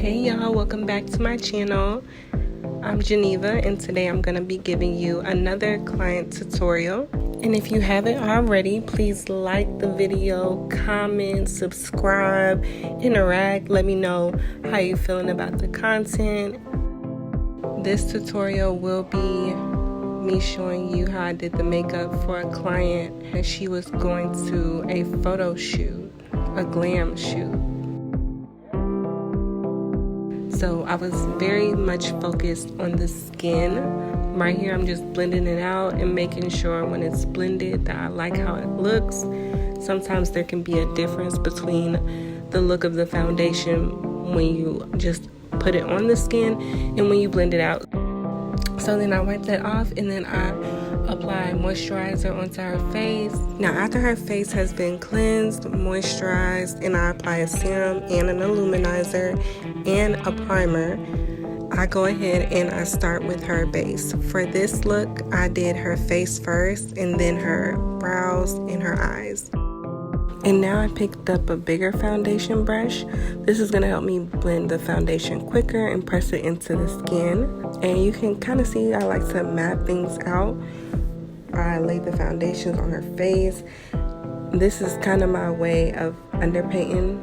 Hey y'all, welcome back to my channel. I'm Geneva and today I'm going to be giving you another client tutorial. And if you haven't already, please like the video, comment, subscribe, interact, let me know how you're feeling about the content. This tutorial will be me showing you how I did the makeup for a client as she was going to a photo shoot, a glam shoot. So I was very much focused on the skin. Right here I'm just blending it out and making sure when it's blended that I like how it looks. Sometimes there can be a difference between the look of the foundation when you just put it on the skin and when you blend it out. So then I wipe that off and then I apply moisturizer onto her face. Now after her face has been cleansed, moisturized, and I apply a serum and an illuminizer and a primer, I go ahead and I start with her base. For this look, I did her face first and then her brows and her eyes. And now I picked up a bigger foundation brush. This is going to help me blend the foundation quicker and press it into the skin. And you can kind of see I like to map things out. I lay the foundations on her face. This is kind of my way of underpainting.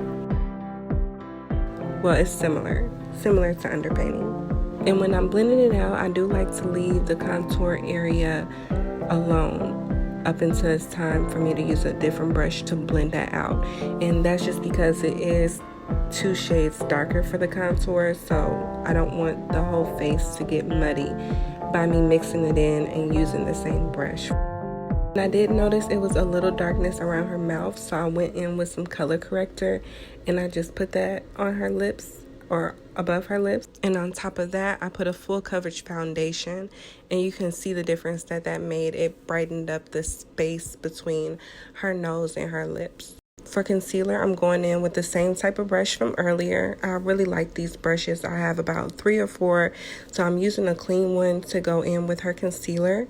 Well, it's similar to underpainting. And when I'm blending it out, I do like to leave the contour area alone up until it's time for me to use a different brush to blend that out. And that's just because it is 2 shades darker for the contour, so I don't want the whole face to get muddy by me mixing it in and using the same brush. And I did notice it was a little darkness around her mouth, so I went in with some color corrector and I just put that on her lips or above her lips. And on top of that, I put a full coverage foundation, and you can see the difference that made. It brightened up the space between her nose and her lips. For concealer, I'm going in with the same type of brush from earlier. I really like these brushes. I have about 3 or 4, so I'm using a clean one to go in with her concealer.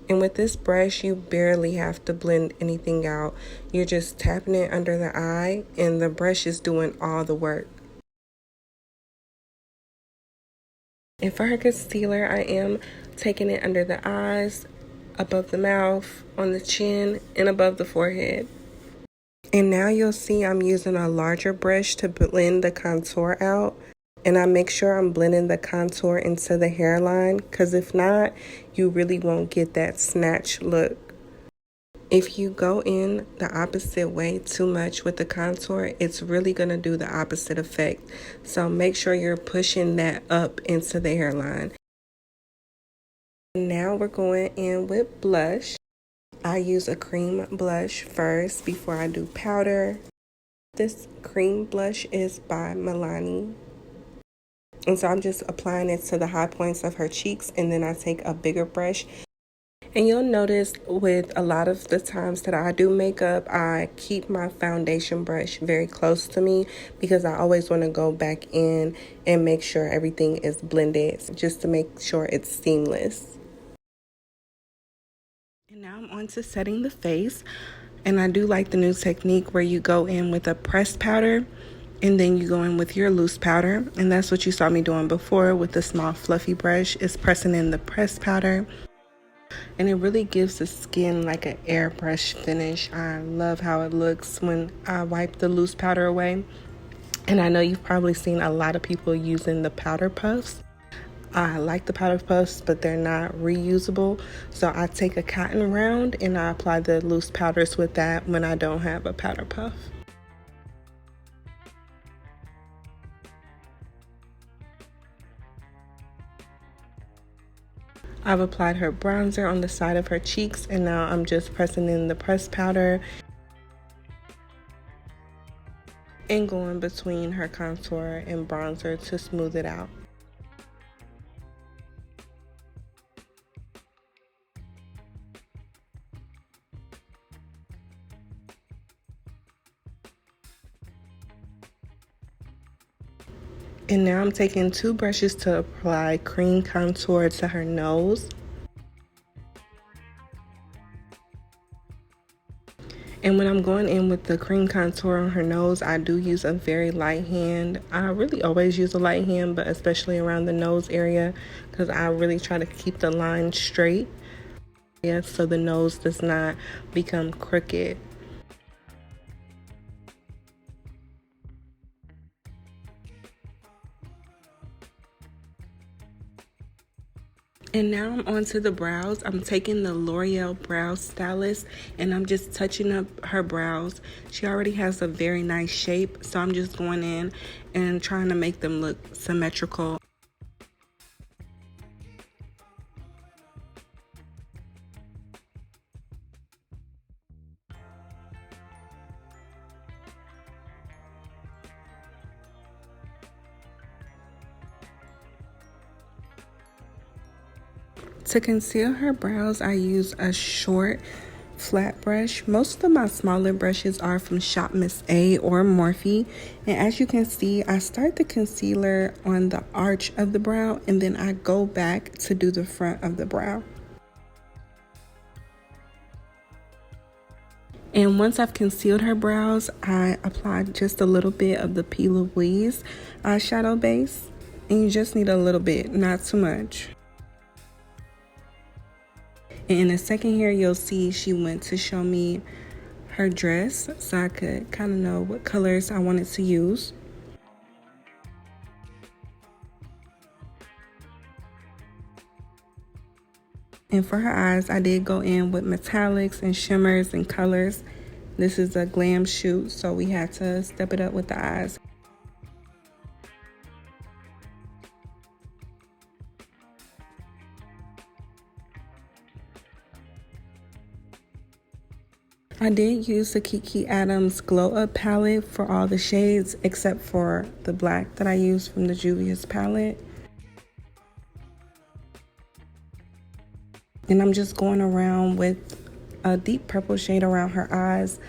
And with this brush, you barely have to blend anything out. You're just tapping it under the eye, and the brush is doing all the work. And for her concealer, I am taking it under the eyes, above the mouth, on the chin, and above the forehead. And now you'll see I'm using a larger brush to blend the contour out. And I make sure I'm blending the contour into the hairline, because if not, you really won't get that snatch look. If you go in the opposite way too much with the contour, it's really going to do the opposite effect. So make sure you're pushing that up into the hairline. Now we're going in with blush. I use a cream blush first before I do powder. This cream blush is by Milani. And so I'm just applying it to the high points of her cheeks, and then I take a bigger brush. And you'll notice with a lot of the times that I do makeup, I keep my foundation brush very close to me because I always want to go back in and make sure everything is blended, just to make sure it's seamless. And now I'm on to setting the face. And I do like the new technique where you go in with a pressed powder and then you go in with your loose powder. And that's what you saw me doing before with the small fluffy brush, is pressing in the pressed powder. And it really gives the skin like an airbrush finish. I love how it looks when I wipe the loose powder away. And I know you've probably seen a lot of people using the powder puffs. I like the powder puffs, but they're not reusable. So I take a cotton round and I apply the loose powders with that when I don't have a powder puff. I've applied her bronzer on the side of her cheeks, and now I'm just pressing in the pressed powder and going between her contour and bronzer to smooth it out. And now I'm taking 2 brushes to apply cream contour to her nose. And when I'm going in with the cream contour on her nose, I do use a very light hand. I really always use a light hand, but especially around the nose area, because I really try to keep the line straight, yeah, so the nose does not become crooked. And now I'm on to the brows. I'm taking the L'Oreal Brow Stylist and I'm just touching up her brows. She already has a very nice shape, so I'm just going in and trying to make them look symmetrical. To conceal her brows, I use a short flat brush. Most of my smaller brushes are from Shop Miss A or Morphe. And as you can see, I start the concealer on the arch of the brow and then I go back to do the front of the brow. And once I've concealed her brows, I apply just a little bit of the P. Louise eyeshadow base. And you just need a little bit, not too much. And in a second here, you'll see she went to show me her dress so I could kind of know what colors I wanted to use. And for her eyes, I did go in with metallics and shimmers and colors. This is a Glam shoot, so we had to step it up with the eyes. I did use the Kiki Adams Glow Up palette for all the shades except for the black that I used from the Juvia's palette. And I'm just going around with a deep purple shade around her eyes.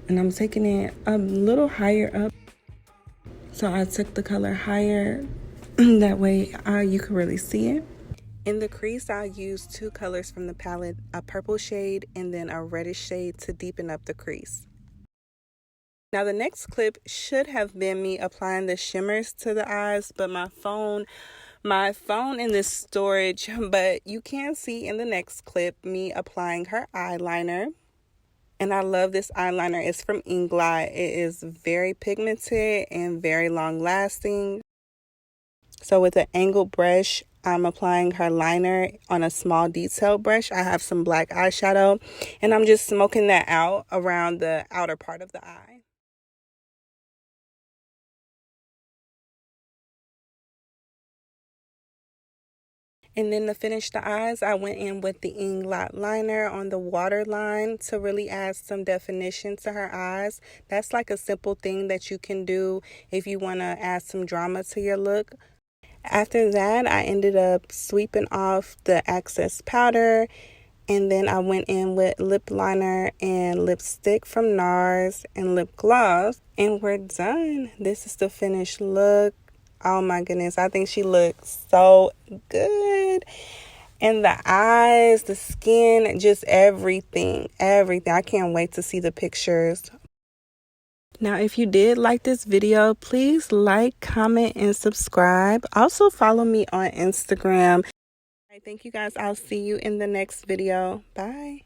And I'm taking it a little higher up. So I took the color higher, that way you can really see it. In the crease, I used two colors from the palette, a purple shade and then a reddish shade to deepen up the crease. Now the next clip should have been me applying the shimmers to the eyes, but my phone in this storage, but you can see in the next clip me applying her eyeliner. And I love this eyeliner. It's from Inglot. It is very pigmented and very long lasting. So with an angled brush, I'm applying her liner on a small detail brush. I have some black eyeshadow and I'm just smoking that out around the outer part of the eye. And then to finish the eyes, I went in with the Inglot liner on the waterline to really add some definition to her eyes. That's like a simple thing that you can do if you want to add some drama to your look. After that, I ended up sweeping off the excess powder. And then I went in with lip liner and lipstick from NARS and lip gloss. And we're done. This is the finished look. Oh my goodness, I think she looks so good. And the eyes, the skin, just everything. I can't wait to see the pictures. Now, if you did like this video, please like, comment, and subscribe. Also, follow me on Instagram. All right, thank you guys. I'll see you in the next video. Bye.